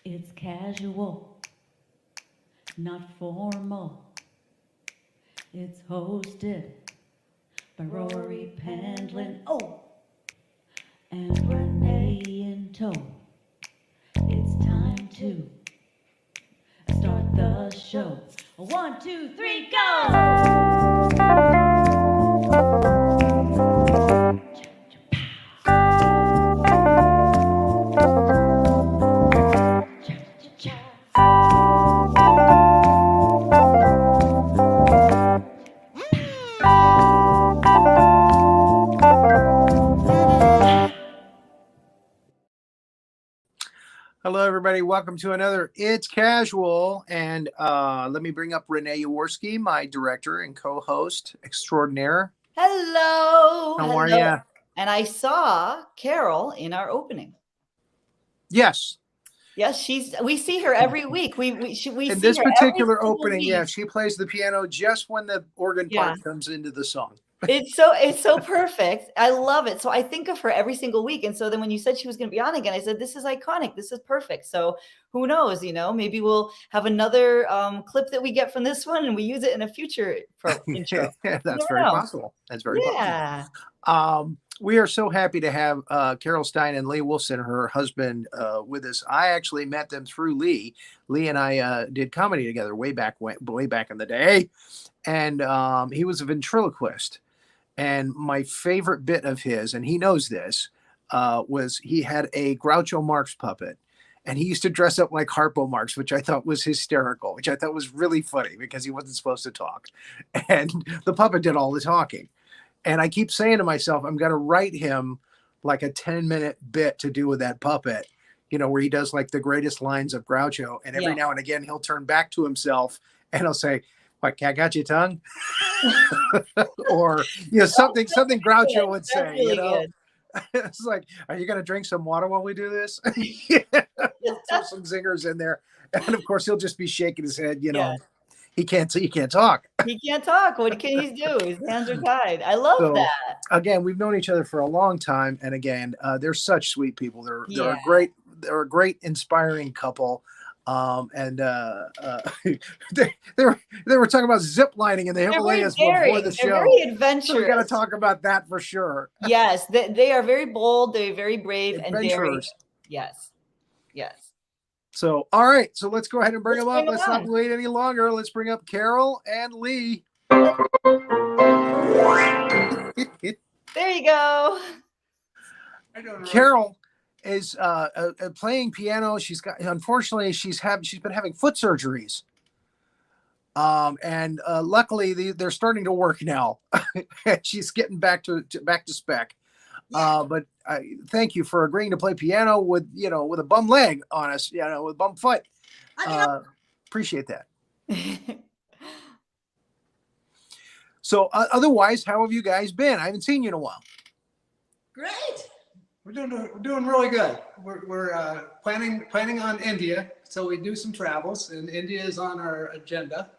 It's casual, not formal. It's hosted by Rory Pendlin. Oh, and Renee in tow. It's time to start the show. 1, 2, 3, go! Hello, everybody. Welcome to another It's Casual. And let me bring up Renee Jaworski, my director and co-host extraordinaire. Hello. How are you? And I saw Carol in our opening. Yes. Yes, we see her every week. We in see this her particular opening, yeah, she plays the piano just when the organ part comes into the song. It's so perfect. I love it. So I think of her every single week. And so then when you said she was going to be on again, I said, this is iconic. This is perfect. So who knows, maybe we'll have another clip that we get from this one and we use it in a future intro. That's very possible. That's very possible. We are so happy to have Carol Stein and Lee Wolfson, her husband, with us. I actually met them through Lee. Lee and I did comedy together way back in the day. And he was a ventriloquist. And my favorite bit of his, and he knows this, was he had a Groucho Marx puppet. And he used to dress up like Harpo Marx, which I thought was hysterical, which I thought was really funny because he wasn't supposed to talk. And the puppet did all the talking. And I keep saying to myself, I'm going to write him like a 10-minute bit to do with that puppet, where he does like the greatest lines of Groucho. And every now and again, he'll turn back to himself and he'll say, "What, cat got your tongue?" Or, something Groucho would say, It's like, are you going to drink some water while we do this? He'll throw some zingers in there. And of course, he'll just be shaking his head, He can't talk. He can't talk. What can he do? His hands are tied. I love that. Again, we've known each other for a long time. And again, they're such sweet people. They're a great, inspiring couple. They were talking about zip lining in the Himalayas before the show. They're very adventurous. So we got to talk about that for sure. Yes, they are very bold. They're very brave and daring. Yes. So, all right. So let's go ahead and bring them up. Let's not wait any longer. Let's bring up Carol and Lee. There you go. Carol is playing piano. Unfortunately, she's been having foot surgeries. And luckily they're starting to work now. She's getting back to spec. But thank you for agreeing to play piano with a bum leg on us, with bum foot. Appreciate that. So otherwise, how have you guys been? I haven't seen you in a while. Great. We're doing really good. We're planning on India, so we do some travels, and India is on our agenda.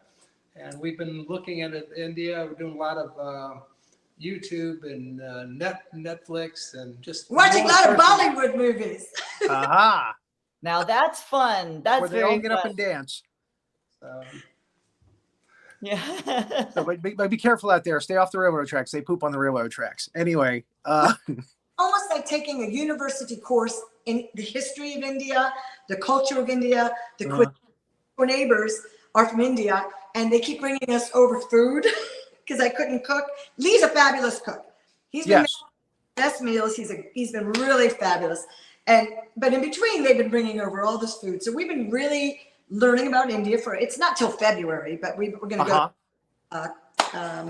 And we've been looking at India. We're doing a lot of YouTube and Netflix, and just watching a lot of Bollywood movies. Aha! Now that's fun. That's where they all get up and dance. Yeah. So, but be careful out there. Stay off the railroad tracks. They poop on the railroad tracks. Anyway. Almost like taking a university course in the history of India, the culture of India. The neighbors are from India, and they keep bringing us over food because I couldn't cook. Lee's a fabulous cook. He's been making the best meals. He's been really fabulous. But in between, they've been bringing over all this food. So we've been really learning about India it's not till February, but we're going to go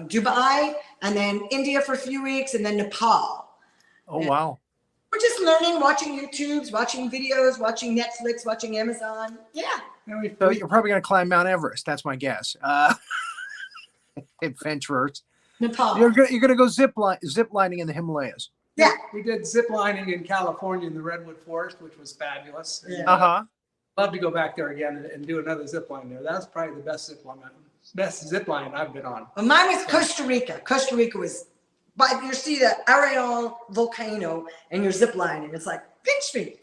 Dubai, and then India for a few weeks, and then Nepal. Oh, wow. We're just learning, watching YouTubes, watching videos, watching Netflix, watching Amazon. Yeah. So you're probably going to climb Mount Everest. That's my guess. Adventurers. Nepal. You're going to go zip lining in the Himalayas. Yeah. We did zip lining in California in the Redwood Forest, which was fabulous. Yeah. Love to go back there again and do another zip line there. That's probably the best zip line I've been on. Well, mine was Costa Rica. Costa Rica was, but you see the Ariel volcano and you're zip lining. It's like, pinch me.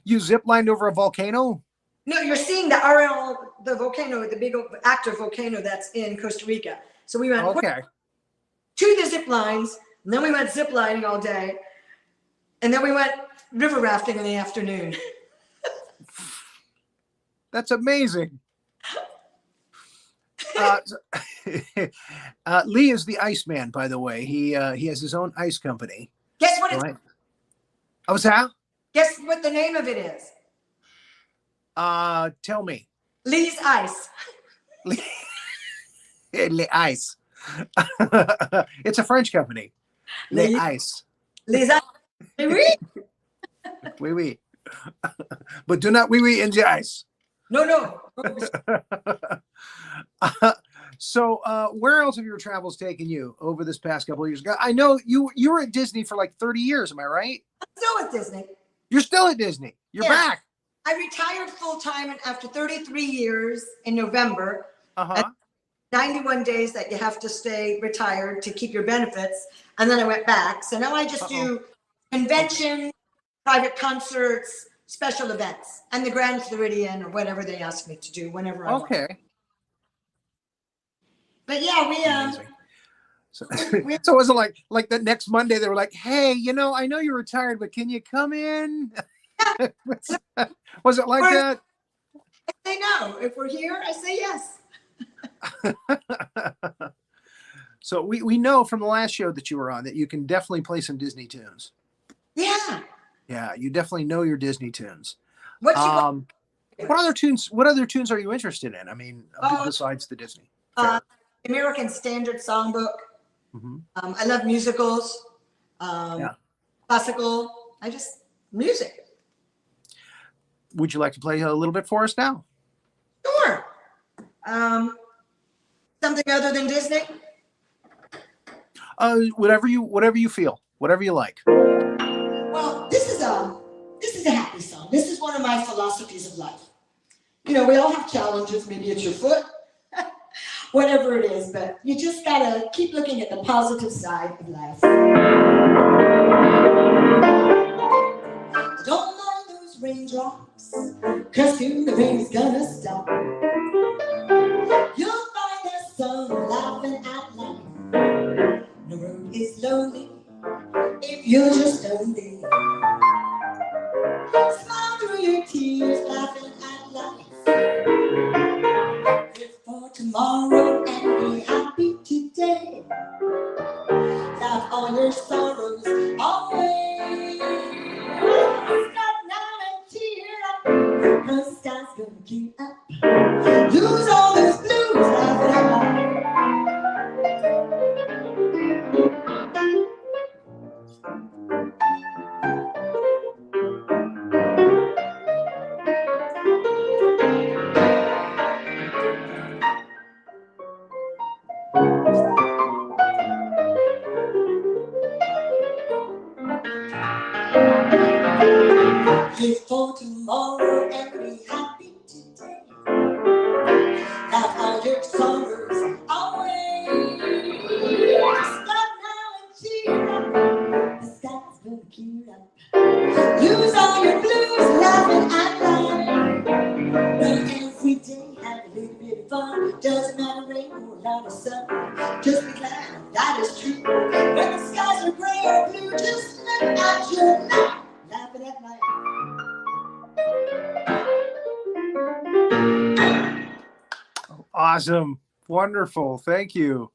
You zip lined over a volcano? No, you're seeing the RL, the volcano, the big active volcano that's in Costa Rica. So we went Okay. to the zip lines, and then we went zip lining all day, and then we went river rafting in the afternoon. That's amazing. Lee is the Iceman, by the way. He has his own ice company. Guess what? Right. Oh, what's that? Guess what the name of it is? Tell me. Lee's Ice. Le Ice. It's a French company. Le Ice. Lee's Ice. Oui. Oui, oui. But do not oui, oui in the ice. No. So, where else have your travels taken you over this past couple of years? I know you were at Disney for like 30 years. Am I right? I'm still at Disney. You're still at Disney. You're back. I retired full time after 33 years in November. 91 days that you have to stay retired to keep your benefits. And then I went back. So now I just do conventions, private concerts, special events, and the Grand Floridian or whatever they ask me to do whenever I want. Okay. But yeah, So it wasn't like the next Monday they were like, hey, I know you're retired, but can you come in? Was it like that? I say no. If we're here, I say yes. So we know from the last show that you were on that you can definitely play some Disney tunes. Yeah. Yeah, you definitely know your Disney tunes. What other tunes are you interested in? I mean, besides the Disney. American Standard Songbook. Mm-hmm. I love musicals. Classical. Music. Would you like to play a little bit for us now? Sure. Something other than Disney? Whatever you feel, whatever you like. Well, this is a happy song. This is one of my philosophies of life. We all have challenges. Maybe it's your foot, whatever it is, but you just gotta keep looking at the positive side of life. Don't mind those raindrops, 'cause soon the rain is gonna stop. You'll find the sun laughing at life. The road is lonely if you're just lonely. Smile through your tears, laughing at life. Live for tomorrow and be happy today. Laugh all your sorrows away. Stop now and cheer up, 'cause time's gonna clear up. Lose all those blues, laughing at life. Live for tomorrow and be happy today. Laugh all your sorrows away. Stop now and cheer up, the sky's gonna clear up. Lose all your blues, laughing at life. But every day have a little bit of fun. Doesn't matter rain or a lot of sun. Just be glad that is true. When the skies are gray or blue, just look at your life, laughing at life. Awesome. Wonderful. Thank you.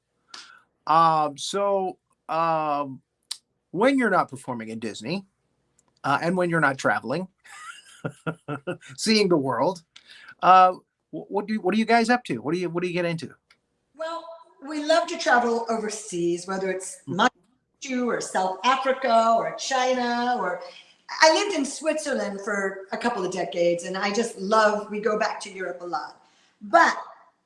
When you're not performing at Disney, and when you're not traveling, seeing the world, what are you guys up to? What do you get into? Well, we love to travel overseas, whether it's Machu or South Africa or China, or I lived in Switzerland for a couple of decades, and we go back to Europe a lot. But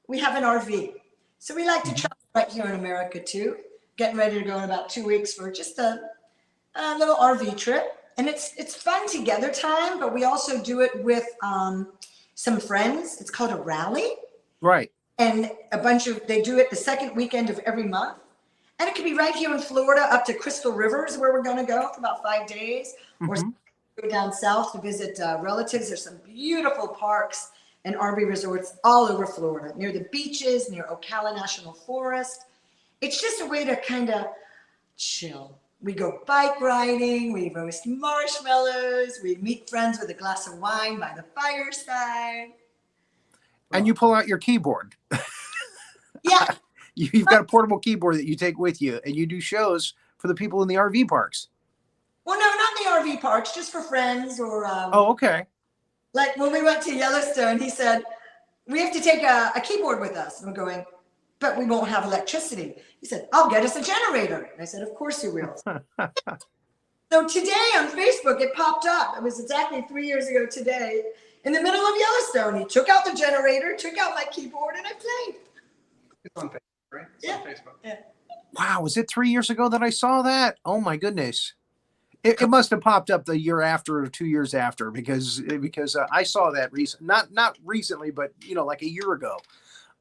we have an RV. So we like to travel right here in America too. Getting ready to go in about 2 weeks for just a little RV trip. And it's fun together time, but we also do it with some friends. It's called a rally. Right. And they do it the second weekend of every month. And it could be right here in Florida up to Crystal Rivers, where we're going to go for about 5 days, or Go down south to visit relatives. There's some beautiful parks and RV resorts all over Florida, near the beaches, near Ocala National Forest. It's just a way to kind of chill. We go bike riding, we roast marshmallows, we meet friends with a glass of wine by the fireside. And you pull out your keyboard. Yeah. You've got a portable keyboard that you take with you, and you do shows for the people in the RV parks. Well, no, not in the RV parks, just for friends or Oh, okay. like when we went to Yellowstone, he said, we have to take a keyboard with us. And we're going, but we won't have electricity. He said, I'll get us a generator. And I said, of course you will. So today on Facebook, it popped up. It was exactly 3 years ago today. In the middle of Yellowstone, he took out the generator, took out my keyboard, and I played. It's on Facebook, right? It's on Facebook. Yeah. Wow, was it 3 years ago that I saw that? Oh my goodness. It must have popped up the year after or 2 years after because I saw that not recently, but like a year ago.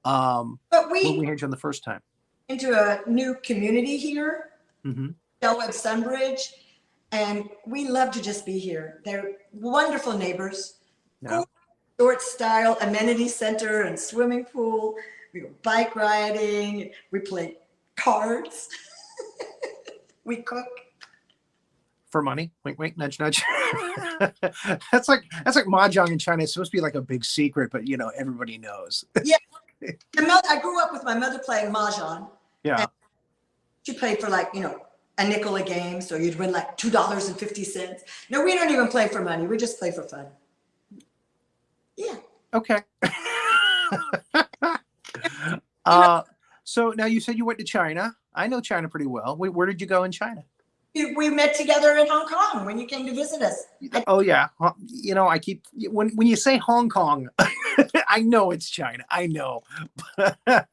But When we had you on the first time. into a new community here, Mm-hmm. Delweb Sunbridge, and we love to just be here. They're wonderful neighbors. Yeah. Resort style amenity center and swimming pool. We go bike riding. We play cards. We cook. For money, wink, wink, nudge, nudge. that's like mahjong in China. It's supposed to be like a big secret, but everybody knows. I grew up with my mother playing mahjong. Yeah. And she played for a nickel a game, so you'd win like $2.50. No, we don't even play for money. We just play for fun. Yeah. Okay. So now you said you went to China. I know China pretty well. Where did you go in China? We met together in Hong Kong when you came to visit us. Oh yeah. I keep when you say Hong Kong, I know it's China. I know. I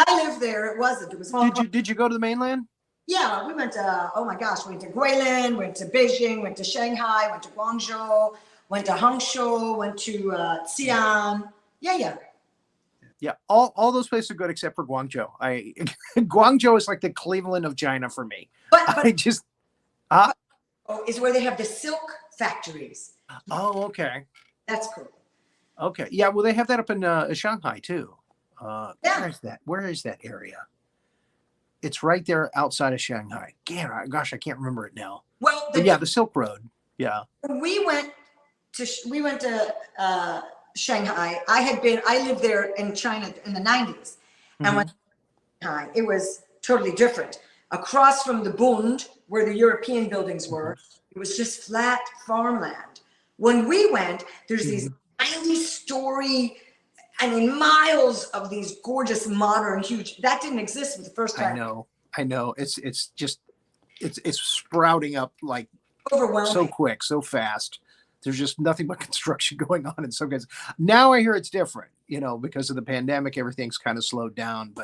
lived there. It was Hong Kong. Did you go to the mainland? Yeah, we went to, oh my gosh, we went to Guilin, went to Beijing, went to Shanghai, went to Guangzhou, went to Hangzhou, went to Xi'an. Yeah. Yeah, all those places are good except for Guangzhou. Guangzhou is like the Cleveland of China for me. But I just is where they have the silk factories. Oh, okay. That's cool. Okay. Yeah, well they have that up in Shanghai too. Yeah. Where is that area? It's right there outside of Shanghai. Gosh, I can't remember it now. Well, But yeah, the Silk Road. Yeah. we went to Shanghai. I lived there in China in the 90s. And when Shanghai, it was totally different. Across from the Bund, where the European buildings were, it was just flat farmland. When we went, there's these 90-story, miles of these gorgeous, modern, huge. That didn't exist with the first time. I know. It's just sprouting up like Overwhelming. so quick, so fast. There's just nothing but construction going on in some cases. Now I hear it's different, because of the pandemic, everything's kind of slowed down.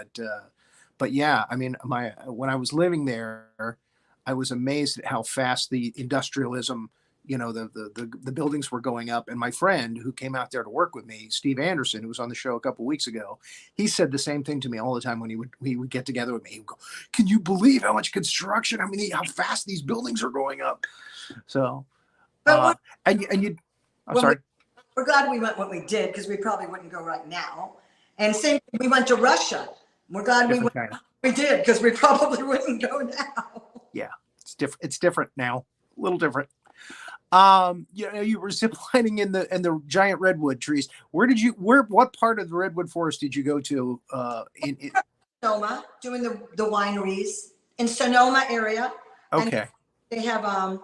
But yeah, when I was living there, I was amazed at how fast the industrialism, the buildings were going up. And my friend who came out there to work with me, Steve Anderson, who was on the show a couple of weeks ago, he said the same thing to me all the time when he would get together with me. He would go, "Can you believe how much construction? how fast these buildings are going up?" So, But I'm sorry. we're glad we went when we did, because we probably wouldn't go right now. And same, we went to Russia. We're glad Different China. we did, because we probably wouldn't go now. Yeah, it's different now, a little different. You were ziplining in the giant redwood trees. What part of the redwood forest did you go to? In Sonoma, doing the wineries in Sonoma area. Okay. And they have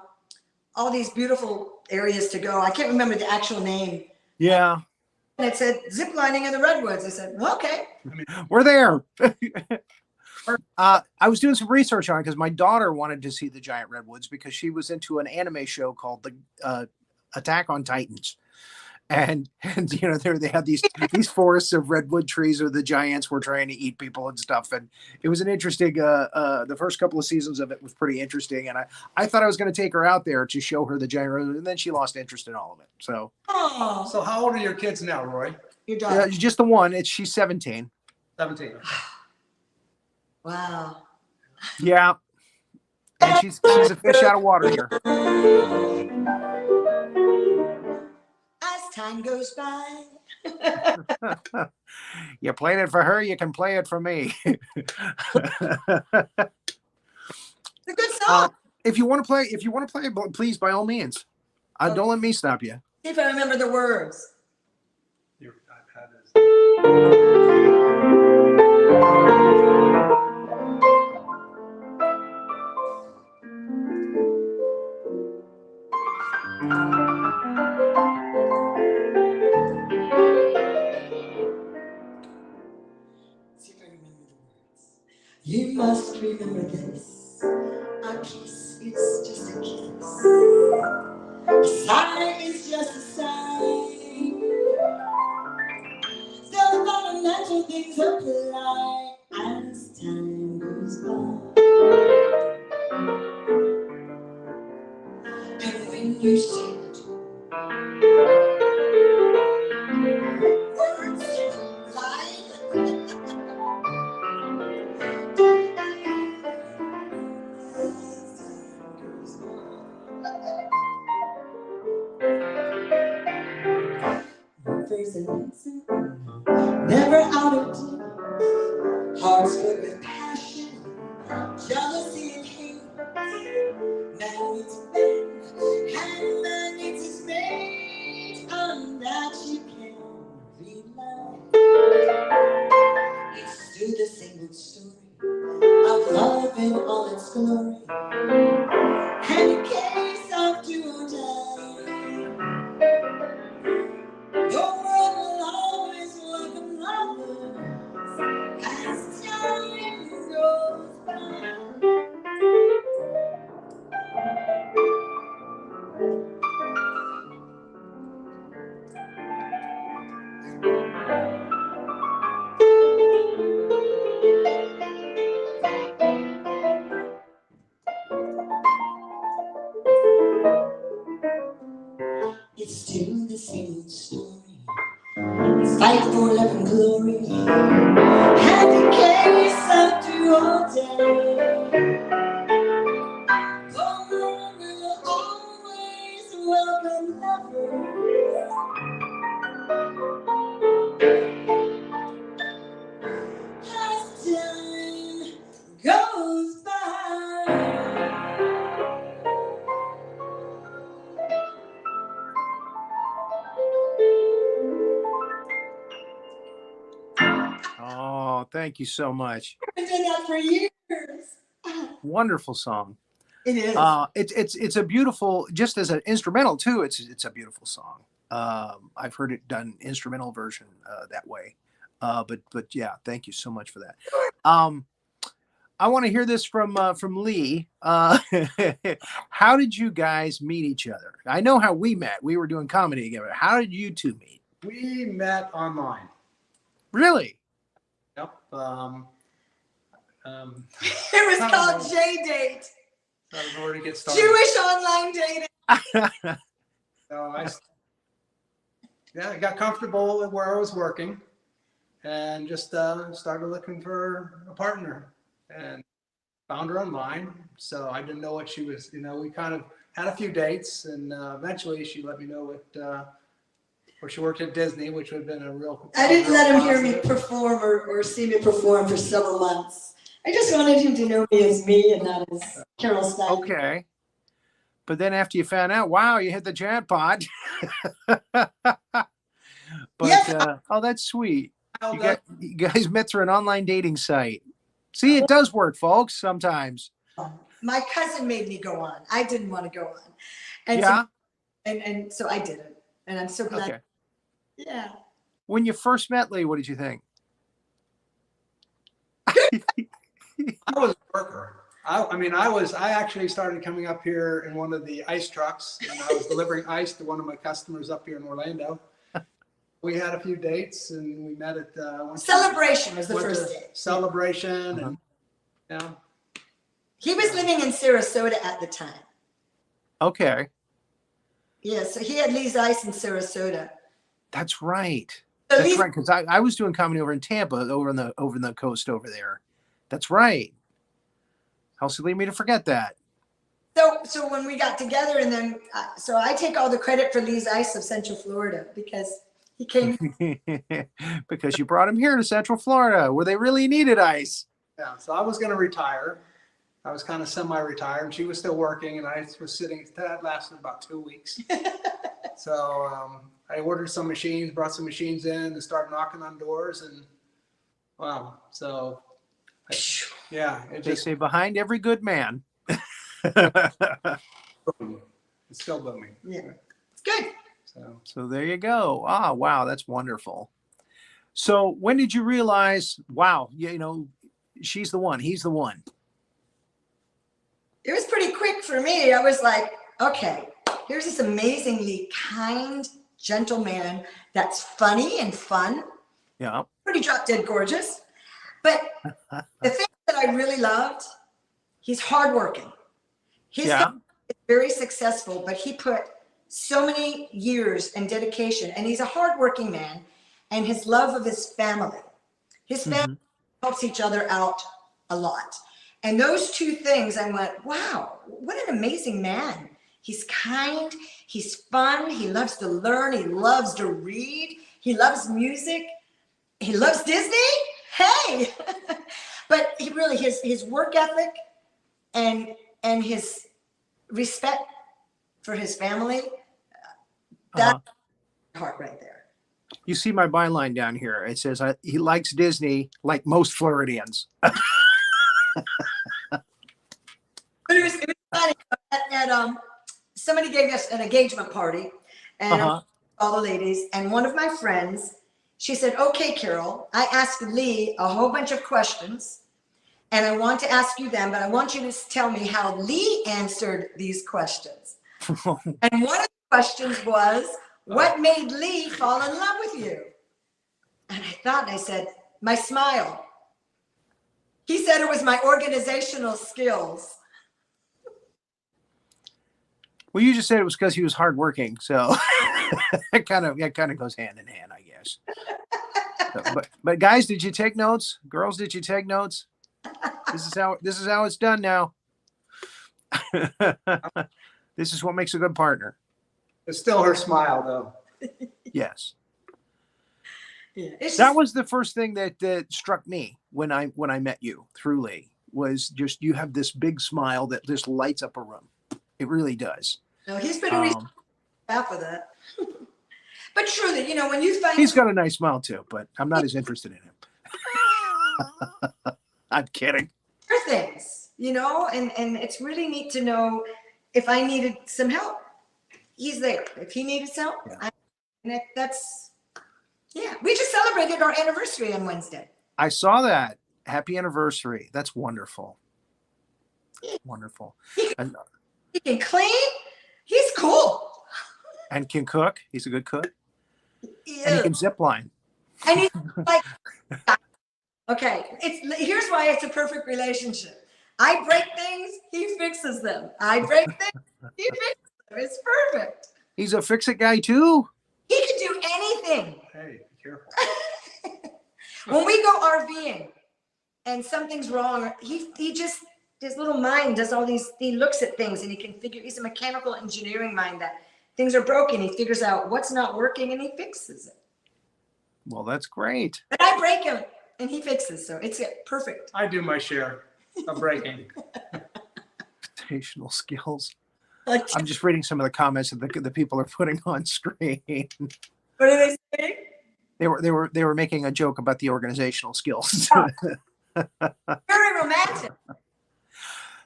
all these beautiful areas to go. I can't remember the actual name. Yeah. And it said zip lining in the redwoods. I said, well, okay. We're there. I was doing some research on it because my daughter wanted to see the giant redwoods because she was into an anime show called the Attack on Titans. And they had these forests of redwood trees where the giants were trying to eat people and stuff. And it was an interesting, the first couple of seasons of it was pretty interesting. And I thought I was going to take her out there to show her the giant redwood, and then she lost interest in all of it. So, So how old are your kids now, Roy? Your daughter. just the one. She's 17. 17. Wow. Yeah. And she's a fish out of water here. As time goes by. You played it for her, you can play it for me. It's a good song. If you want to play, please, by all means. Don't let me stop you. See if I remember the words. Your iPad is. See if I remember the words. You must remember this. A kiss is just a kiss. A sigh is just a sigh. Still fundamental things apply as time goes by. And when you say words face and answer, never out of touch. Hearts filled with passion, jealousy and hate. Man needs man, and man needs his mate. On that you can rely. It's still the single story of love in all its glory, and a case of do or die. Your world will always welcome lovers as time goes by. It's still the same story. Fight for love and glory, and a case of do or die. The world will always welcome lovers as time goes by. Oh, thank you so much. I've been doing that for years. Wonderful song. It is. It's a beautiful, just as an instrumental too. It's a beautiful song. I've heard it done instrumental version that way. But yeah, thank you so much for that. I want to hear this from Lee. How did you guys meet each other? I know how we met. We were doing comedy together. How did you two meet? We met online. Really? Yep. It was called J-Date. I don't know where to get started. Jewish online dating. So I got comfortable where I was working, and just started looking for a partner, and found her online. So I didn't know what she was. We kind of had a few dates, and eventually she let me know where she worked at Disney, which would have been a real. I didn't let him hear me positive. perform or see me perform for several months. I just wanted him to know me as me and not as Carol Stein. Okay. But then after you found out, wow, you hit the jackpot. But Yes. oh, that's sweet. You guys met through an online dating site. See, it does work, folks, sometimes. My cousin made me go on. I didn't want to go on. And Yeah. so, and so I did it. And I'm so glad. Okay. Yeah. When you first met Lee, what did you think? I was a worker. I actually started coming up here in one of the ice trucks, and I was delivering ice to one of my customers up here in Orlando. We had a few dates, and we met at Celebration was the first date. Celebration, and He was living in Sarasota at the time. Okay. Yeah, so he had Lee's Ice in Sarasota. That's right. So That's Lee's- right. Because I was doing comedy over in Tampa, over in the coast over there. That's right. How silly of me to forget that. So when we got together, and then so I take all the credit for Lee's Ice of Central Florida because he came. Because you brought him here to Central Florida where they really needed ice. Yeah, so I was going to retire. I was kind of semi-retired, and she was still working, and I was sitting. That lasted about 2 weeks. So I ordered some machines, brought some machines in, and started knocking on doors, and wow. So yeah, it They just say behind every good man. it's still booming. Yeah, it's good. So there you go. Ah, wow, that's wonderful. So when did you realize, wow, you know, she's the one, he's the one? It was pretty quick for me. I was like, okay, here's this amazingly kind, gentle man that's funny and fun. Yeah. Pretty drop dead gorgeous. But the thing that I really loved, he's hardworking. His family is very successful, but he put so many years and dedication, and he's a hardworking man, and his love of his family. His family helps each other out a lot. And those two things, I went, wow, what an amazing man. He's kind, he's fun, he loves to learn, he loves to read, he loves music, he loves Disney. Hey, but he really, his work ethic and his respect for his family, that's heart right there. You see my byline down here. It says he likes Disney like most Floridians. But it was funny. Somebody gave us an engagement party, and all the ladies, and one of my friends, she said, okay, Carol, I asked Lee a whole bunch of questions, and I want to ask you them, but I want you to tell me how Lee answered these questions. And one of the questions was, what made Lee fall in love with you? And I thought, and I said, my smile. He said it was my organizational skills. Well, you just said it was because he was hardworking, so it kind of goes hand in hand, I guess. So, but guys, did you take notes? Girls, did you take notes? This is how it's done now. This is what makes a good partner. It's still her smile, though. Yes. Yeah, That was the first thing that struck me when I met you through Lee, was just you have this big smile that just lights up a room. It really does. No, he's been a reason half of that. But truly, you know, when you find He's got a nice smile too, but I'm not as interested in him. I'm kidding. things, you know, and it's really neat to know if I needed some help, he's there. If he needed help, that's we just celebrated our anniversary on Wednesday. I saw that. Happy anniversary. That's wonderful. Wonderful. He can clean. He's cool. And can cook. He's a good cook. Yeah. And he can zip line. And he's like, okay, here's why it's a perfect relationship. I break things, he fixes them. I break things, he fixes them. It's perfect. He's a fix-it guy too. He can do anything. Hey, be careful. When we go RVing and something's wrong, he just, his little mind does all these, he looks at things and he can figure, he's a mechanical engineering mind that things are broken. He figures out what's not working and he fixes it. Well, that's great. But I break him and he fixes, so it's perfect. I do my share of breaking. Computational skills. I'm just reading some of the comments that the people are putting on screen. What are they saying? They were making a joke about the organizational skills. Very romantic.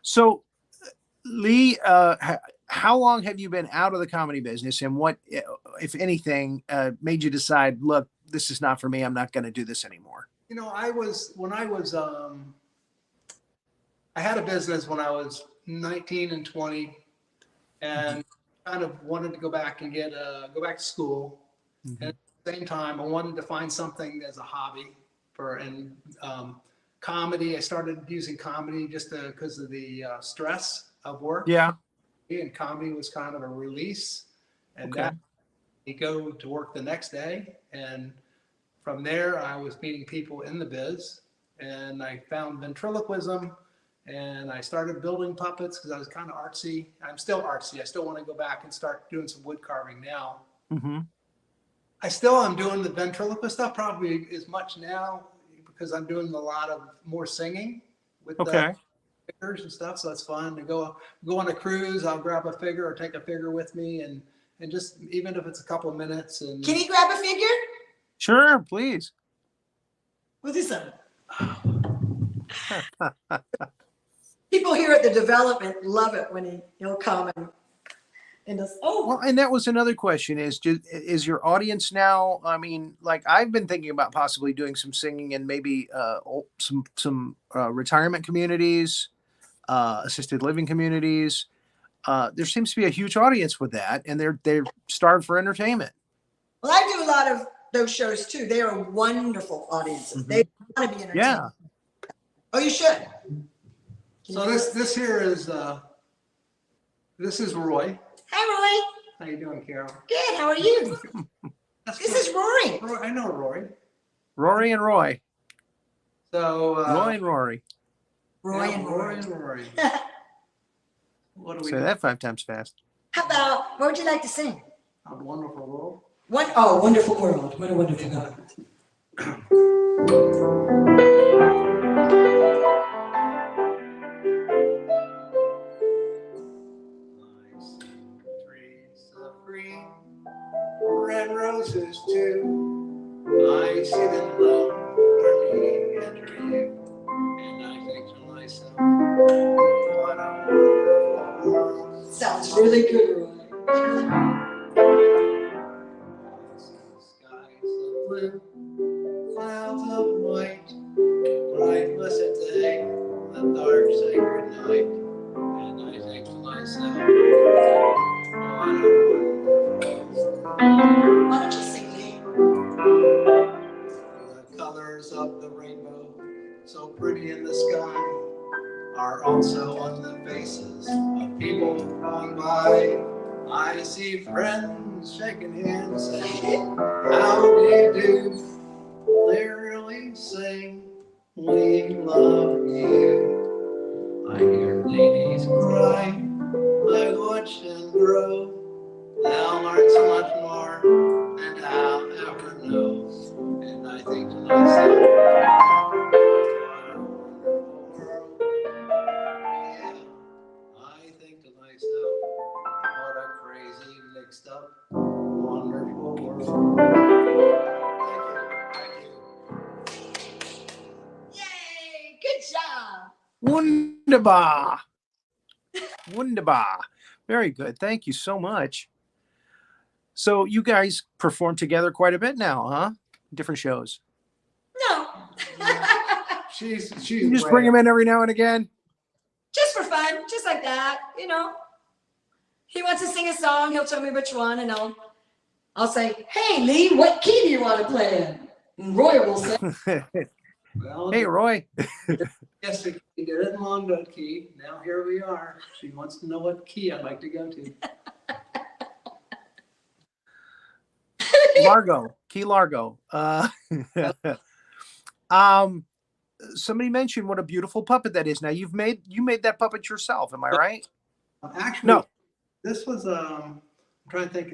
So, Lee, how long have you been out of the comedy business, and what, if anything, made you decide, look, this is not for me. I'm not going to do this anymore? You know, I had a business when I was 19 and 20, and kind of wanted to go back and go back to school. Mm-hmm. And at the same time, I wanted to find something as a hobby and comedy. I started using comedy just because of the stress of work. Yeah. And comedy was kind of a release. And that you go to work the next day. And from there, I was meeting people in the biz, and I found ventriloquism and I started building puppets because I was kind of artsy. I'm still artsy. I still want to go back and start doing some wood carving now. Mm-hmm. I still am doing the ventriloquist stuff, probably as much now because I'm doing a lot of more singing with Okay. the figures and stuff. So it's fun to go on a cruise. I'll grab a figure or take a figure with me and just even if it's a couple of minutes. And Can you grab a figure? Sure, please. We'll do something. People here at the development love it when he'll come and just, Well, and that was another question: is your audience now? I mean, like I've been thinking about possibly doing some singing in maybe some retirement communities, assisted living communities. There seems to be a huge audience with that, and they're starved for entertainment. well, I do a lot of those shows too. They are wonderful audiences. Mhm. They want to be entertained. Yeah. Oh, you should. so this here is this is Roy. Hi, Roy. How you doing, Carol? Good. How are you? That's This is Rory. Roy. I know Rory. Rory and Roy. So Roy and Rory. Roy yeah, and Roy Rory. and Rory. What do we Say do? that 5 times fast. How about, what would you like to sing? A wonderful world. Oh, wonderful world. What a wonderful world. I see trees of green, red roses too. I see them blow for me and for you. And I think to myself, what a wonderful world. Sounds really good, Roy. I see skies of blue, clouds of white, bright blessed day, the dark sacred night. And I think to myself, what a wonderful world. Why don't you sing, Lee? The colors of the rainbow, so pretty in the sky, are also on the faces of people going by. I see friends shaking hands saying, how do you do? Literally saying, we love you. I hear ladies cry, I watch them grow. They'll learn so much more than I'll ever know. And I think to myself, what a wonderful world. Yeah, I think to myself, what a crazy, mixed up, wonderful world. Thank you. Yay! Good job. Wunderbar. Wunderbar. Very good. Thank you so much. So you guys perform together quite a bit now, huh? Different shows. No. She's You just way bring up. them in every now and again. Just for fun, just like that, you know. He wants to sing a song, he'll tell me which one, and I'll say, hey, Lee, what key do you want to play in? And Roy will say, Well, Hey, Roy. yes, he did it in long note key. Now here we are. She wants to know what key I'd like to go to. Largo. Key Largo. Somebody mentioned what a beautiful puppet that is. Now you made that puppet yourself, am I right? Actually, No. this was I'm trying to think.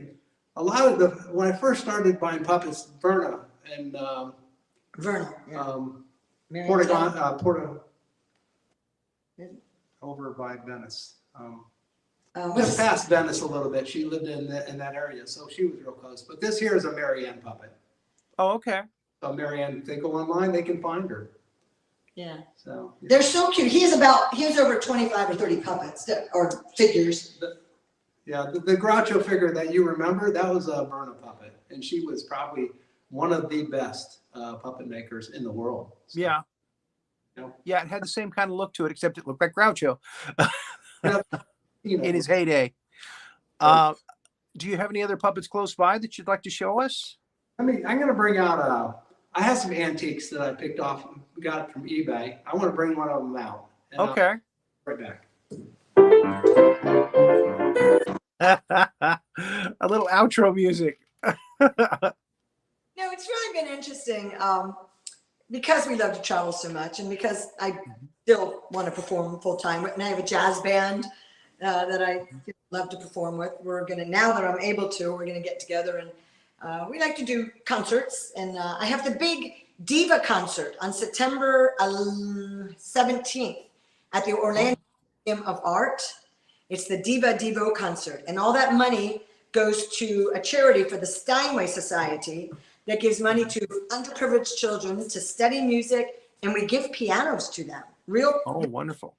A lot of when I first started buying puppets, Verna and Vernal. Yeah. Porta over by Venice. What's Just his- past Venice a little bit. She lived in that area, so she was real close. But this here is a Marianne puppet. Oh, okay. So Marianne, if they go online, they can find her. Yeah. So yeah. They're so cute. He has over 25 or 30 puppets or figures. Yeah, the Groucho figure that you remember, that was a Verna puppet, and she was probably one of the best puppet makers in the world. So, Yeah. you know, Yeah, it had the same kind of look to it, except it looked like Groucho you know, in his heyday. Do you have any other puppets close by that you'd like to show us? I'm going to bring out. I have some antiques that I got from eBay. I want to bring one of them out. And I'll Okay. be right back. A little outro music. No, it's really been interesting because we love to travel so much and because I still want to perform full time with. And I have a jazz band that I love to perform with. We're gonna, now that I'm able to, we're gonna get together and we like to do concerts. And I have the big Diva concert on September 17th at the Orlando Museum of Art. It's the Diva Devo concert, and all that money goes to a charity for the Steinway Society that gives money to underprivileged children to study music, and we give pianos to them. Oh, wonderful.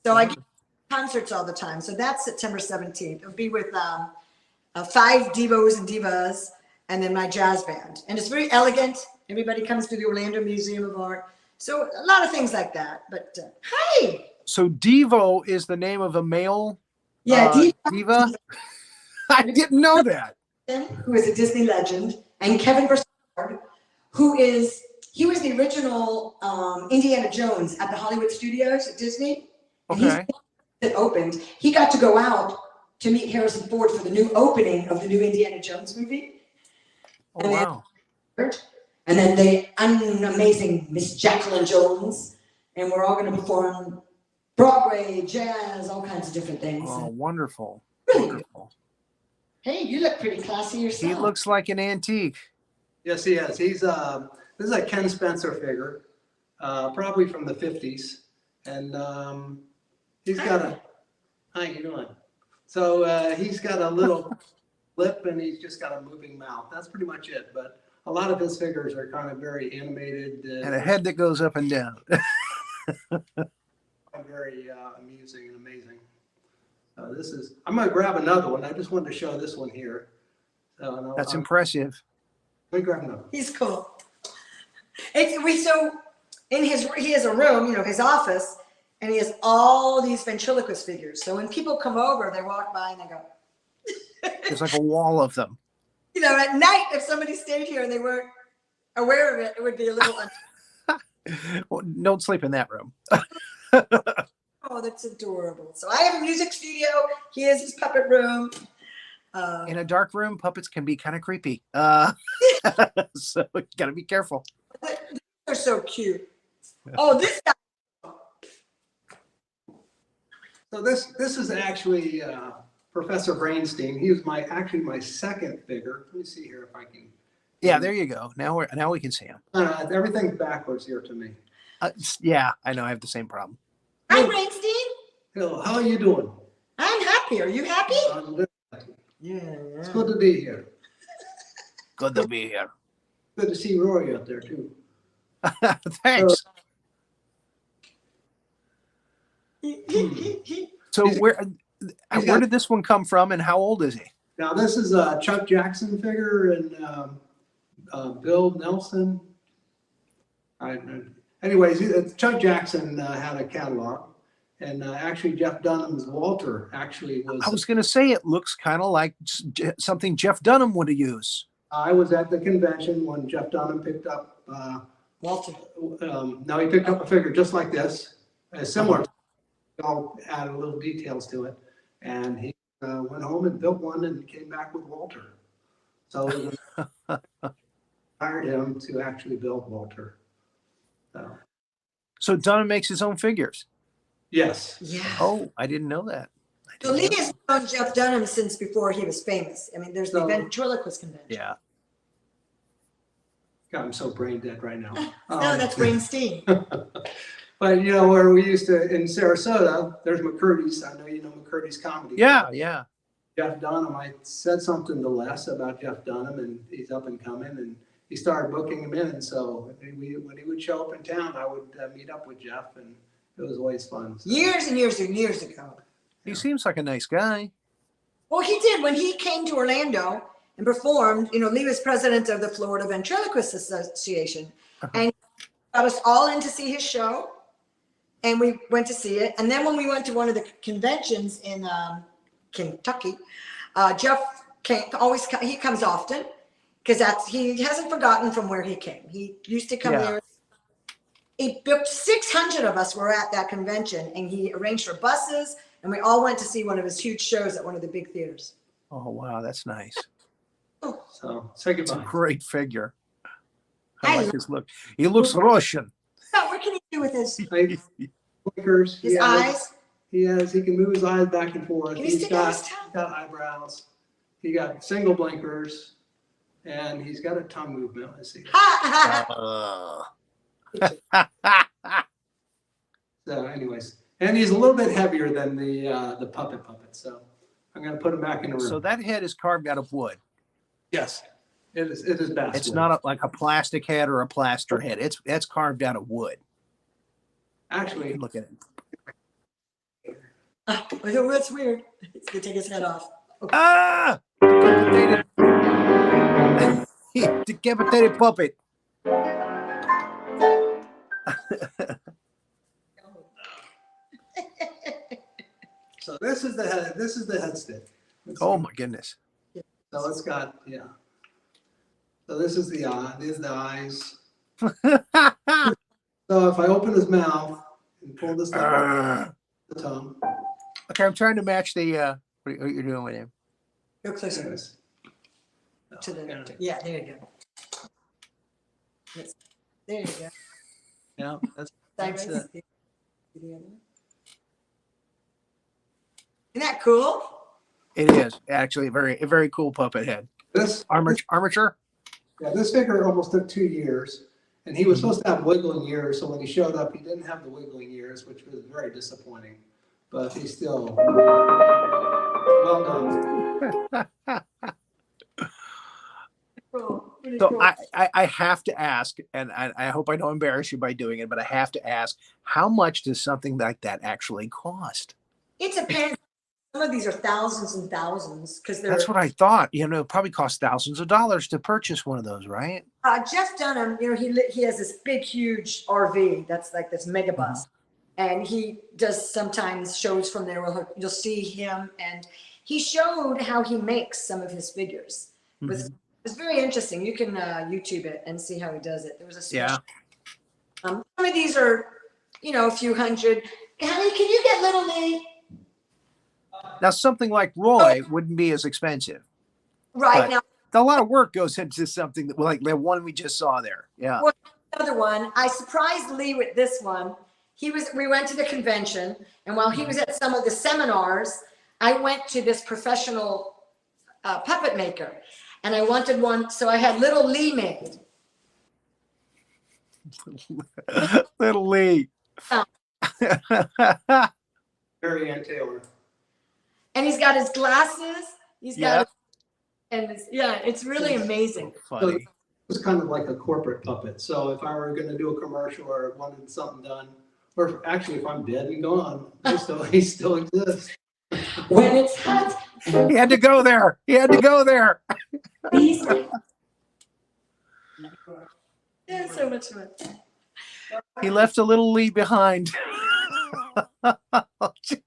So I give concerts all the time. So that's September 17th. It'll be with 5 divos and divas, and then my jazz band. And it's very elegant. Everybody comes to the Orlando Museum of Art. So a lot of things like that. But hey. So Devo is the name of a male diva? I didn't know that. Who is a Disney legend, and Kevin Broussard, he was the original Indiana Jones at the Hollywood Studios at Disney. And Okay. It opened. He got to go out to meet Harrison Ford for the new opening of the new Indiana Jones movie. Oh, wow. And then the amazing Miss Jacqueline Jones, and we're all going to perform Broadway, jazz, all kinds of different things. Oh, wonderful. Really? Wonderful. Hey, you look pretty classy yourself. He looks like an antique. Yes, he is. He's this is a Ken Spencer figure, probably from the 50s, and he's got a. How you doing? So he's got a little lip, and he's just got a moving mouth. That's pretty much it. But a lot of his figures are kind of very animated And a head that goes up and down. very amusing and amazing. This is. I'm going to grab another one. I just wanted to show this one here. So, That's impressive. Let me grab another. He's cool. He has a room, his office, and he has all these ventriloquist figures. So when people come over, they walk by and they go. There's like a wall of them. At night, if somebody stayed here and they weren't aware of it, it would be a little. Well, don't sleep in that room. Oh, that's adorable. So I have a music studio. He has his puppet room. In a dark room, puppets can be kind of creepy. So you got to be careful. They're so cute. Oh, this guy. So this is actually Professor Brainstein. He was actually my second figure. Let me see here if I can. Yeah, there you go. Now we can see him. Everything's backwards here to me. Yeah, I know. I have the same problem. Hi, Brainstein. Hello, how are you doing? I'm happy. Are you happy? I'm good. Yeah. It's good to be here. Good to be here. Good to see Rory out there too. Thanks. So where did this one come from, and how old is he? Now this is a Chuck Jackson figure and Bill Nelson. Anyways, Chuck Jackson had a catalog, and actually Jeff Dunham's Walter actually was. I was going to say it looks kind of like something Jeff Dunham would have used. I was at the convention when Jeff Dunham picked up Walter. No, he picked up a figure just like this, similar. I'll add a little details to it, and he went home and built one and came back with Walter. So we hired him to actually build Walter. So Dunham makes his own figures. Yes. Yeah. Oh, I didn't know that. So Lee has known Jeff Dunham since before he was famous. I mean, there's the ventriloquist convention. Yeah. God, I'm so brain dead right now. No, that's Brainstein. But where we used to in Sarasota, there's McCurdy's. I know you know McCurdy's Comedy. Yeah, yeah. Jeff Dunham. I said something to Les about Jeff Dunham, and he's up and coming, and he started booking him in. And so when he would show up in town, I would meet up with Jeff, and it was always fun. So. Years and years and years ago. He seems like a nice guy. Well, he did. When he came to Orlando and performed, Lee was president of the Florida Ventriloquist Association, and got us all in to see his show. And we went to see it. And then when we went to one of the conventions in Kentucky, Jeff he comes often because he hasn't forgotten from where he came. He used to come there. He booked 600 of us were at that convention, and he arranged for buses, and we all went to see one of his huge shows at one of the big theaters. Oh, wow. That's nice. So say It's a goodbye. great figure. I I like his look. He looks Russian. What can he do with his? blinkers. His eyes. He can move his eyes back and forth. Can he stick out his He's tongue? got eyebrows. He got single blinkers, and he's got a tongue movement. Let's see. So, anyways, and he's a little bit heavier than the puppet. So I'm going to put him back in the room. So that head is carved out of wood. Yes, it is. It is basswood. It's not like a plastic head or a plaster head. It's carved out of wood. Actually. Look at it. Oh, that's weird. He's gonna take his head off. Ah! Decapitated. Decapitated puppet. So this is the head. This is the head stick. Oh my goodness. So it's got So this is the eye. These are the eyes. So if I open his mouth and pull this up, the tongue. Okay, I'm trying to match the what you're doing with him. Go closer Anyways. to the. Yeah, there you go. Yes. There you go. Yeah, that's Sideways. it. Isn't that cool? It is actually a very cool puppet head. This Armature. Yeah, this figure almost took 2 years, and he was supposed to have wiggling ears. So when he showed up, he didn't have the wiggling ears, which was very disappointing. But he's still well done. Cool. Pretty So cool. I have to ask, and I hope I don't embarrass you by doing it, but I have to ask, how much does something like that actually cost? It depends. Some of these are thousands and thousands because they're. That's what I thought. You know, it probably costs thousands of dollars to purchase one of those, right? Jeff Dunham, he has this big, huge RV that's like this mega bus, and he does sometimes shows from there where you'll see him, and he showed how he makes some of his figures. It's very interesting. You can YouTube it and see how he does it. There was a special. Some of these are, a few hundred. Honey, can you get little Lee? Now, something like Roy wouldn't be as expensive. Right But now. a lot of work goes into something that, like the one we just saw there. Yeah. Well, another one. I surprised Lee with this one. We went to the convention, and while he was at some of the seminars, I went to this professional puppet maker, and I wanted one, so I had little Lee made. Little Lee. Mary Ann Taylor. And he's got his glasses. He's got, it's really amazing. Funny. It was kind of like a corporate puppet. So if I were going to do a commercial or wanted something done, or actually if I'm dead and gone, he still exists. When it's hot. He had to go there. He had to go there. Yeah, so much fun. He left a little Lee behind.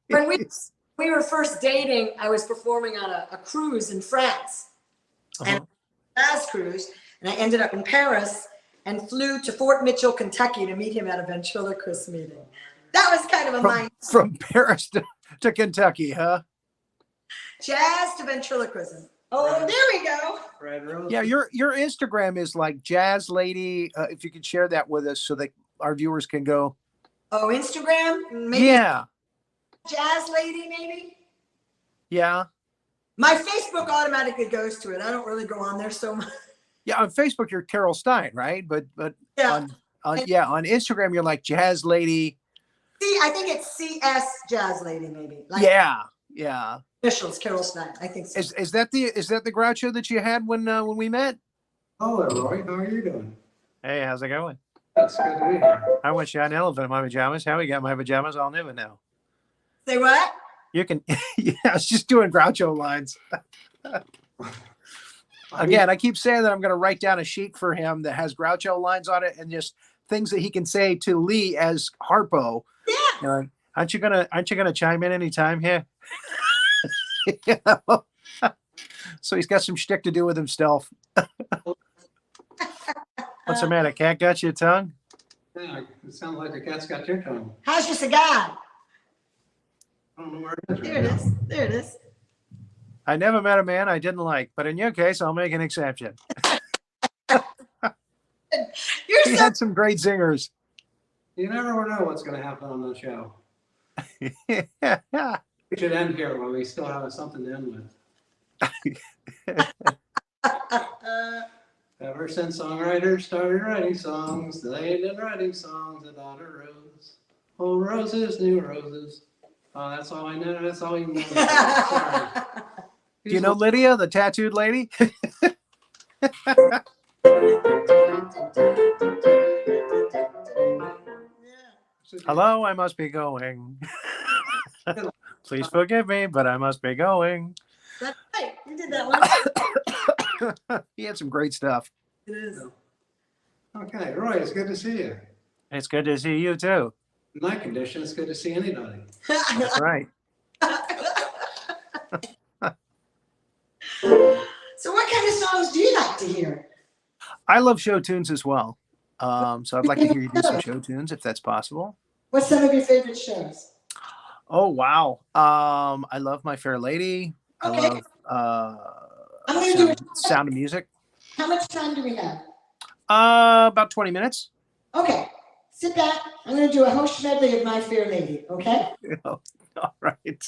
When we were first dating, I was performing on a cruise in France, and a jazz cruise, and I ended up in Paris and flew to Fort Mitchell, Kentucky to meet him at a ventriloquist meeting. That was kind of a mind. From Paris to Kentucky, huh? Jazz to ventriloquism. Oh, Right. there we go. Red Rose. Yeah, your Instagram is like Jazz Lady. If you could share that with us so that our viewers can go. Oh, Instagram? Maybe Yeah. Jazz Lady, maybe? Yeah. My Facebook automatically goes to it. I don't really go on there so much. Yeah. On Facebook, you're Carol Stein, right? But Yeah. on Instagram, you're like Jazz Lady. See, I think it's CS Jazz Lady, maybe. Like Yeah. initials, Carol Stein. I think so. Is that the Groucho that you had when we met? Hello, Roy. How are you doing? Hey, how's it going? That's good to be here. I went shot an elephant in my pajamas. How we got my pajamas all new now? Say what? You can. Yeah, I was just doing Groucho lines. Again, I keep saying that I'm going to write down a sheet for him that has Groucho lines on it and just things that he can say to Lee as Harpo. Yeah. You know, aren't you gonna chime in anytime here? You know? So he's got some shtick to do with himself. What's the matter? Cat got your tongue? Yeah, it sounds like the cat's got your tongue. How's your cigar? I don't know where it is. There it is. There it is. I never met a man I didn't like, but in your case, I'll make an exception. You're He so had some great zingers. You never know what's going to happen on the show. Yeah. We should end here when we still have something to end with. Ever since songwriters started writing songs, they've been writing songs about a rose. Old roses, new roses. Oh, that's all I know. That's all you know. Sorry. Do you know Lydia, the tattooed lady? Hello, I must be going. Please forgive me, but I must be going. That's right. You did that one. He had some great stuff. It is. Okay, Roy, it's good to see you. It's good to see you too. In my condition, it's good to see anybody. That's right. So what kind of songs do you like to hear? I love show tunes as well. So I'd like to hear you do some show tunes if that's possible. What's some of your favorite shows? Oh, wow. I love My Fair Lady. Okay. I I'm love gonna do Sound of Music. How much time do we have? About 20 minutes. Okay. Sit back. I'm going to do a host medley of My Fair Lady. Okay. All right.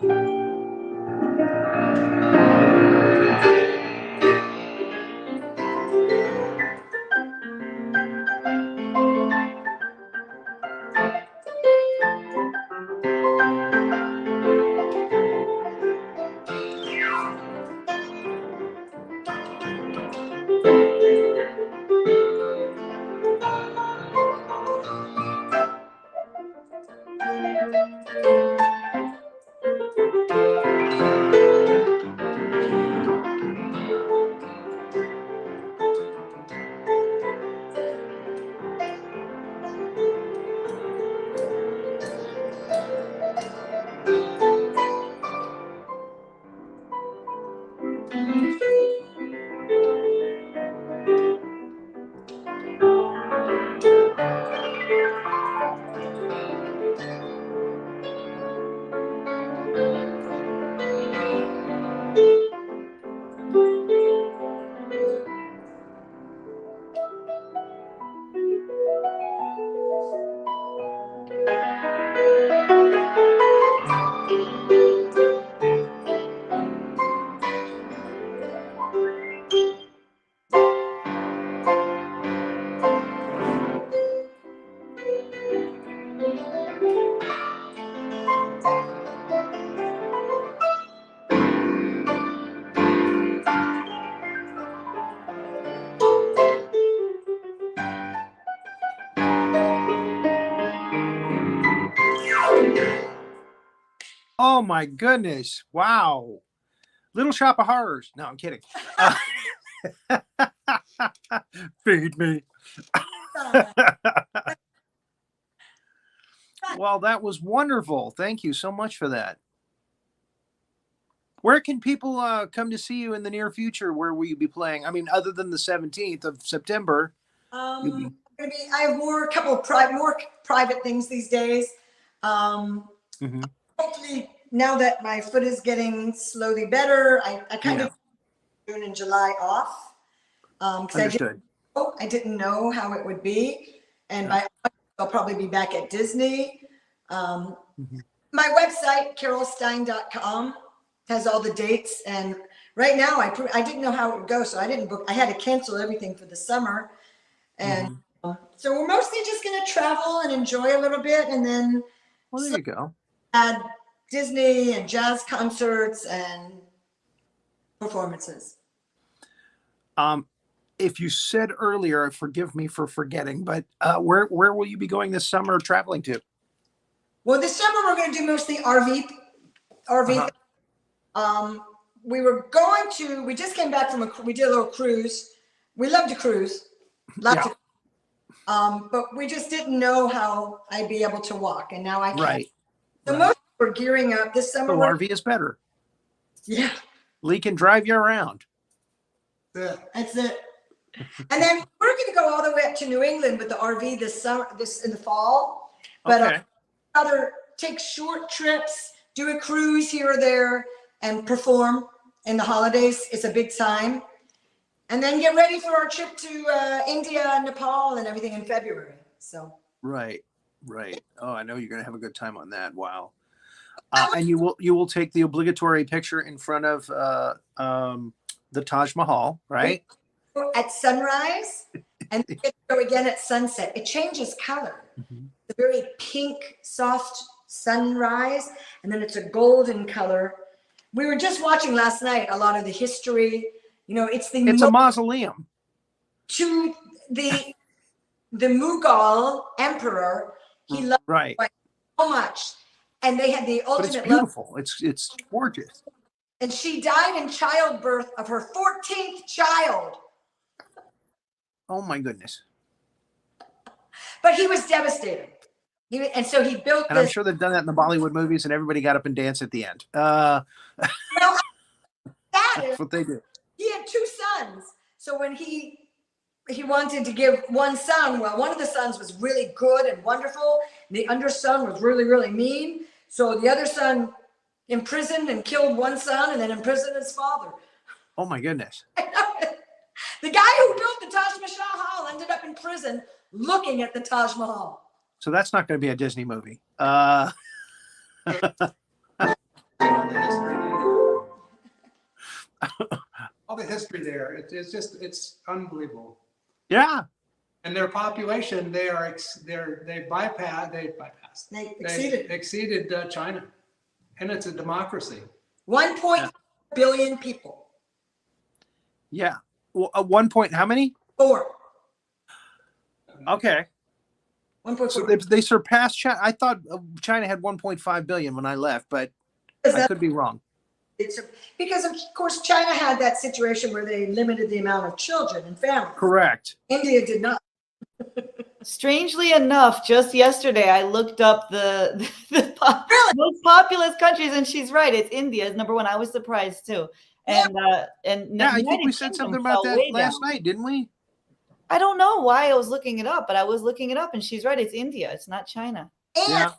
Oh my goodness. Wow. Little Shop of Horrors. No, I'm kidding. Feed me. Well, that was wonderful. Thank you so much for that. Where can people come to see you in the near future? Where will you be playing? I mean, other than the 17th of September. I have a couple of more private things these days. Hopefully, now that my foot is getting slowly better, I kind of June and July off. Understood. I didn't know how it would be, and by August, I'll probably be back at Disney. My website, carolstein.com, has all the dates, and right now I didn't know how it would go, so I didn't book. I had to cancel everything for the summer, and so we're mostly just going to travel and enjoy a little bit, and then there you go. Add Disney and jazz concerts and performances. If you said earlier, forgive me for forgetting, but where will you be going this summer traveling to? Well, this summer we're going to do mostly RV. We just came back from we did a little cruise. We love to cruise. But we just didn't know how I'd be able to walk, and now I can. Right. So most we're gearing up this summer. So RV is better. Yeah. Lee can drive you around. That's it. And then we're going to go all the way up to New England with the RV this in the fall. But I'd rather take short trips, do a cruise here or there, and perform in the holidays. It's a big time. And then get ready for our trip to India and Nepal and everything in February. So. Right. Oh, I know you're going to have a good time on that. Wow. And you will take the obligatory picture in front of the Taj Mahal, right? At sunrise, and go again at sunset. It changes color. It's a very pink, soft sunrise, and then it's a golden color. We were just watching last night a lot of the history. It's a mausoleum to the Mughal emperor. He loved it so much, and they had the ultimate. But it's beautiful. It's gorgeous. And she died in childbirth of her 14th child. Oh my goodness! But he was devastated. So he built. And I'm sure they've done that in the Bollywood movies, and everybody got up and danced at the end. That's what they do. He had 2 sons. So when he wanted to give one son, well, one of the sons was really good and wonderful. And the other son was really, really mean. So the other son imprisoned and killed one son and then imprisoned his father. Oh my goodness. The guy who built the Taj Mahal ended up in prison looking at the Taj Mahal. So that's not going to be a Disney movie. history there. It's unbelievable. Yeah. And their population, they exceeded China, and it's a democracy. 1.4 billion people. Yeah. Well, one point, how many? 4. Okay. 1.4. So they surpassed China. I thought China had 1.5 billion when I left, but I could be wrong. Because of course China had that situation where they limited the amount of children and families. Correct. India did not. Strangely enough, just yesterday I looked up the most populous countries, and she's right. It's India is number one. I was surprised too. And Yeah, I think we said something about that last night, didn't we? I don't know why I was looking it up, but I was looking it up, and she's right. It's India. It's not China. Yeah.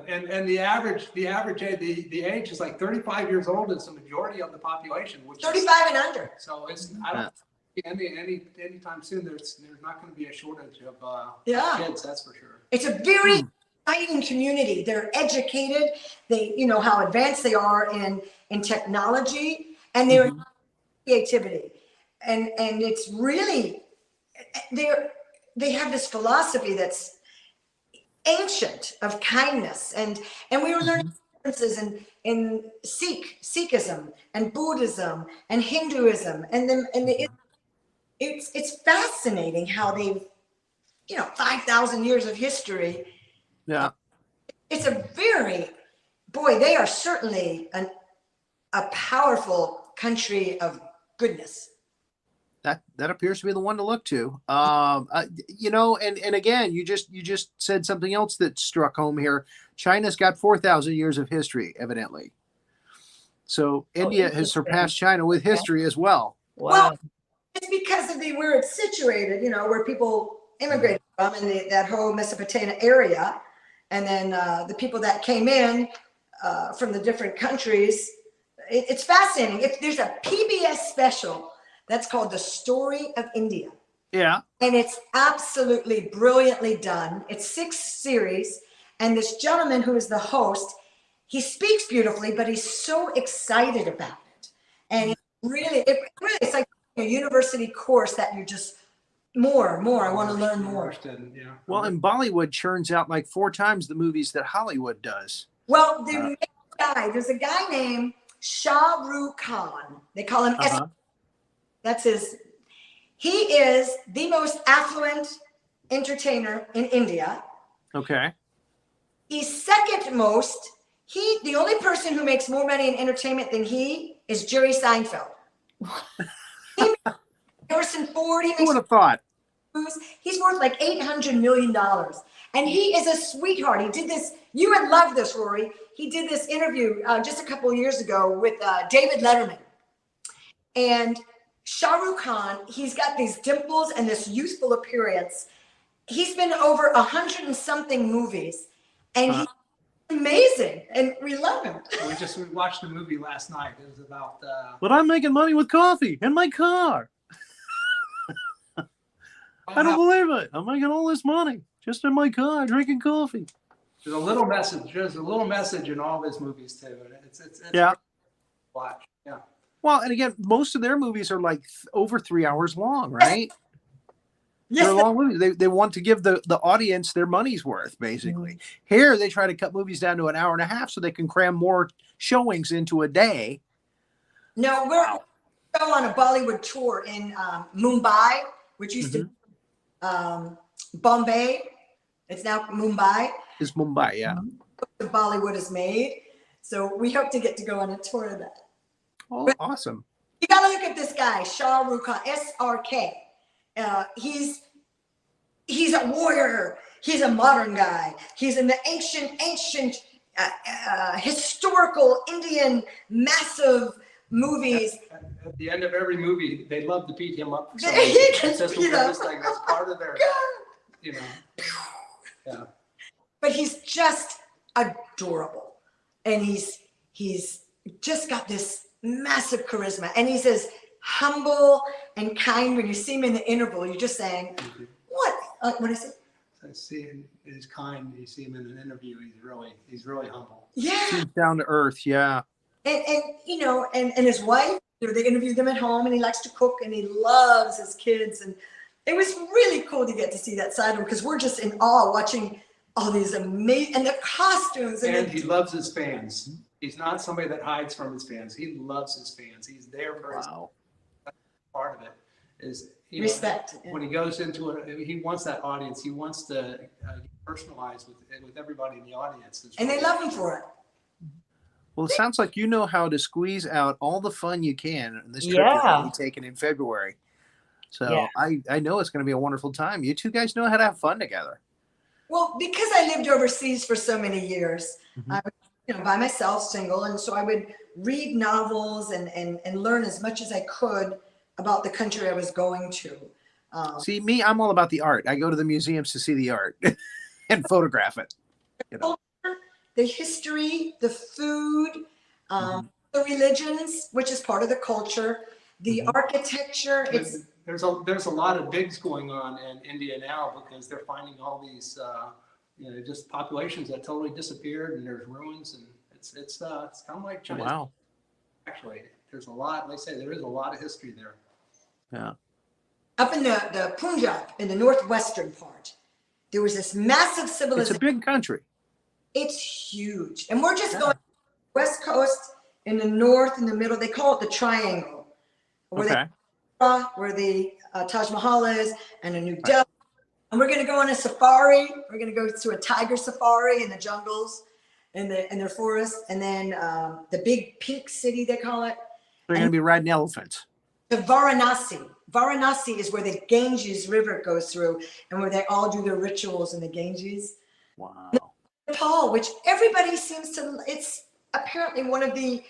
And the average age, the age is like 35 years old is the majority of the population, which 35 and under. So it's I don't anytime soon there's not going to be a shortage of kids, that's for sure. It's a very exciting community. They're educated. They how advanced they are in technology and their creativity. And it's really they have this philosophy that's ancient of kindness, and we were learning differences in Sikhism and Buddhism and Hinduism, it's fascinating how they've 5,000 years of history. Yeah, it's a they are certainly a powerful country of goodness. That appears to be the one to look to. And again, you just said something else that struck home here. China's got 4,000 years of history, evidently. So India has surpassed China with history as well. Wow. Well, it's because of where it's situated, where people immigrated from in that whole Mesopotamia area. And then the people that came in from the different countries. It's fascinating. There's a PBS special that's called The Story of India. Yeah. And it's absolutely brilliantly done. It's 6 series. And this gentleman who is the host, he speaks beautifully, but he's so excited about it. And it's like a university course that you're just more. I want to learn more. Well, and Bollywood churns out like 4 times the movies that Hollywood does. Well, there's a guy named Shah Rukh Khan. They call him he is the most affluent entertainer in India. Okay. He's second most. The only person who makes more money in entertainment than he is Jerry Seinfeld. Harrison Ford. Who would have thought? He's worth like $800 million. And he is a sweetheart. He did this. You would love this, Rory. He did this interview just a couple of years ago with David Letterman. And Shah Rukh Khan, he's got these dimples and this youthful appearance. He's been over 100 and something movies, and he's amazing, and we love him. We watched the movie last night. It was about. But I'm making money with coffee in my car. I don't believe it. I'm making all this money just in my car drinking coffee. There's a little message. There's a little message in all of his movies too. It's watch. Yeah. Well, and again, most of their movies are like over 3 hours long, right? Yes. They're long movies. They want to give the audience their money's worth, basically. Mm-hmm. Here, they try to cut movies down to an hour and a half so they can cram more showings into a day. No, we're on a Bollywood tour in Mumbai, which used to be Bombay. It's now Mumbai. It's Mumbai, yeah. Bollywood is made. So we hope to get to go on a tour of that. Oh, awesome. You got to look at this guy, Shah Rukh Khan, SRK. He's a warrior. He's a modern guy. He's in the ancient historical Indian massive movies. At the end of every movie, they love to beat him up. So it's just the weirdest thing. That's part of their, Yeah. But he's just adorable, and he's just got this massive charisma, and he's as humble and kind. When you see him in the interval, you're just saying, what is it? I see him, he's kind. You see him in an interview, he's really humble. Yeah. Seems down to earth, yeah. And his wife, they interview them at home, and he likes to cook, and he loves his kids. And it was really cool to get to see that side of him, because we're just in awe watching all these amazing, and the costumes. And he loves his fans. He's not somebody that hides from his fans. He loves his fans. He's there for his part of it. Is respect. When he goes into it, he wants that audience. He wants to personalize with everybody in the audience. And they love him for it. Well, it sounds like you know how to squeeze out all the fun you can in this trip you're going to be taking in February. So I know it's going to be a wonderful time. You two guys know how to have fun together. Well, because I lived overseas for so many years, I was, by myself, single, and so I would read novels and learn as much as I could about the country I was going to. See, me, I'm all about the art. I go to the museums to see the art and photograph it. The history, the food, the religions, which is part of the culture, the architecture. There's a lot of digs going on in India now, because they're finding all these just populations that totally disappeared, and there's ruins, and it's kind of like China. Wow. Actually, there's a lot. Like I say, there is a lot of history there. Yeah. Up in the Punjab, in the northwestern part, there was this massive civilization. It's a big country. It's huge. And we're just going west coast, in the north, in the middle. They call it the triangle. Where the Taj Mahal is, and a New Delhi. And we're going to go on a safari. We're going to go to a tiger safari in the jungles, in their forests. And then the big pink city, they call it. They're going to be riding elephants. The Varanasi. Varanasi is where the Ganges River goes through, and where they all do their rituals in the Ganges. Wow. Nepal, which everybody seems to, it's apparently one of the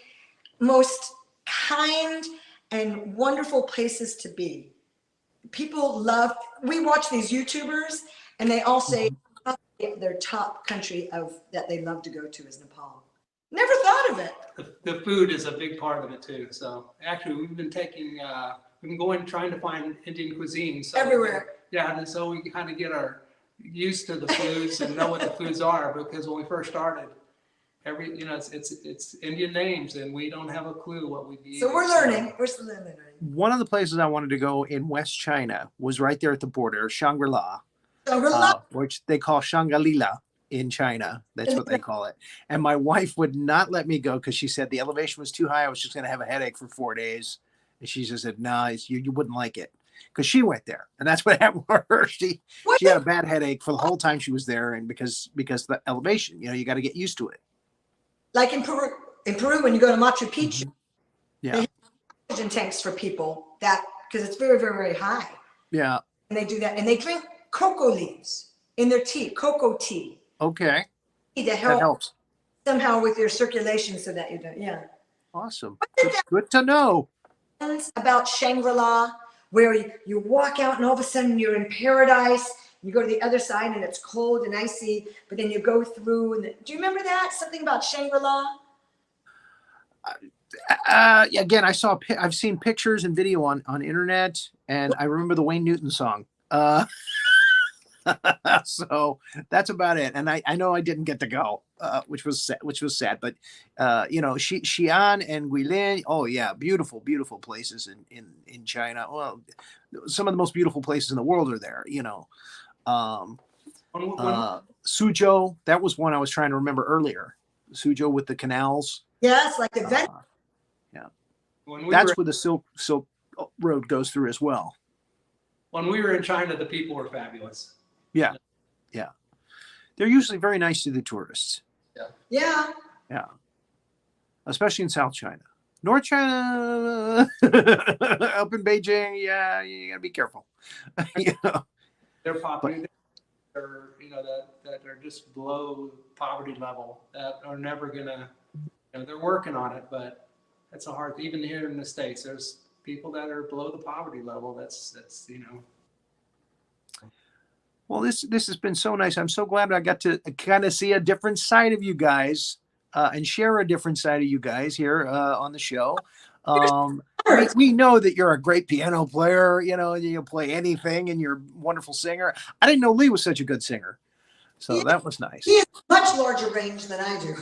most kind and wonderful places to be. People love, we watch these YouTubers, and they all say their top country that they love to go to is Nepal. Never thought of it. The food is a big part of it too. So actually, we've been trying to find Indian cuisine. So everywhere. Yeah, and so we kind of get used to the foods and know what the foods are, because when we first started, it's Indian names, and we don't have a clue what we'd be. So we're learning. We're still learning. One of the places I wanted to go in West China was right there at the border, Shangri-La, which they call Shangri-La in China. That's what they call it. And my wife would not let me go, because she said the elevation was too high. I was just going to have a headache for 4 days. And she just said, no, you wouldn't like it. Because she went there, and that's what happened for her. She had a bad headache for the whole time she was there, and because of the elevation, you got to get used to it. Like in Peru, when you go to Machu Picchu, they have oxygen tanks for people because it's very, very, very high. Yeah. And they do that, and they drink cocoa leaves in their tea, cocoa tea. Okay. That helps somehow with your circulation, so that you don't. Yeah. Awesome. Good to know. About Shangri-La, where you walk out and all of a sudden you're in paradise. You go to the other side and it's cold and icy, but then you go through. And do you remember that? Something about Shangri-La? Again, I've seen pictures and video on internet, and I remember the Wayne Newton song. So that's about it. And I know I didn't get to go, which was sad. But Xi'an and Guilin, oh yeah, beautiful, beautiful places in China. Well, some of the most beautiful places in the world are there. Suzhou, that was one I was trying to remember earlier. Suzhou with the canals. Yes, like the vent. Yeah, that's where the Silk Road goes through as well. When we were in China, the people were fabulous. Yeah. They're usually very nice to the tourists. Yeah. Especially in South China. North China, up in Beijing, yeah, you gotta be careful. They're popular. That are just below poverty level, that are never gonna. They're working on it, but it's a hard. Even here in the States, there's people that are below the poverty level. That's. Well, this has been so nice. I'm so glad I got to kind of see a different side of you guys and share a different side of you guys here on the show. We know that you're a great piano player, you play anything, and you're a wonderful singer. I didn't know Lee was such a good singer. So that was nice. He has much larger range than I do.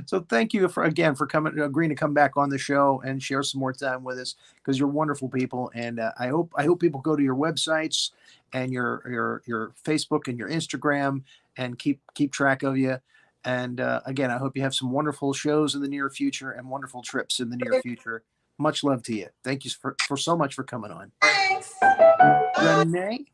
So thank you again for agreeing to come back on the show and share some more time with us, because you're wonderful people. And I hope people go to your websites and your Facebook and your Instagram and keep track of you. And again, I hope you have some wonderful shows in the near future and wonderful trips in the near future. Much love to you. Thank you for so much for coming on. Thanks. Renee?